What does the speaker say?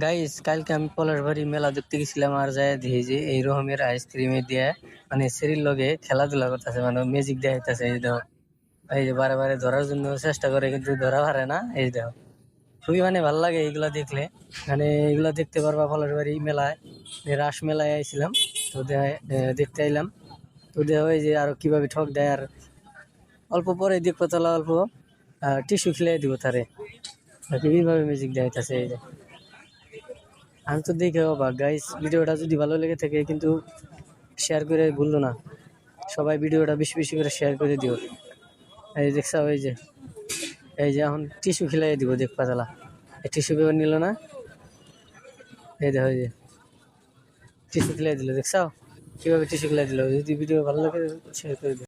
Guys, কালকে আমি পলাশবাড়ি মেলা দেখতে গেছিলাম আর যাই দেখি যে এই রকমের আইসক্রিমে দিয়ে মানে শরীর লগে খেলাধুলা করতেছে, মানে ম্যাজিক দেখাইতেছে। এই দেখো, এই যে বারে বারে ধরার জন্য চেষ্টা করে কিন্তু ধরা পারে না। এই দেখো, খুবই মানে ভালো লাগে এইগুলা দেখলে। মানে এগুলা দেখতে পারবা পলাশবাড়ি মেলায়, রাস মেলায় আইছিলাম। তো দেখতে আইলাম। তো দেখা হয় যে আরো কিভাবে ঠক দেয়। আর অল্প পরে দেখবো তাহলে অল্প টিস্যু খেলাই দিব তারে, কিভাবে ম্যাজিক দেখাইতেছে। এই যে আমি তো দেখে অবাক। গাইস, ভিডিওটা যদি ভালো লেগে থাকে কিন্তু শেয়ার করে ভুললো না। সবাই ভিডিওটা বেশি বেশি করে শেয়ার করে দিও। এই দেখছা, এই যে এখন টিস্যু খেলাই দিব, দেখবা তালা এই টিস্যু পেপার নিল না। এই দেখো, এই যে টিস্যু খেলাই দিল, দেখছাও কিভাবে টিস্যু খেলাই দিল। যদি ভিডিও ভালো লাগে শেয়ার করে দিও।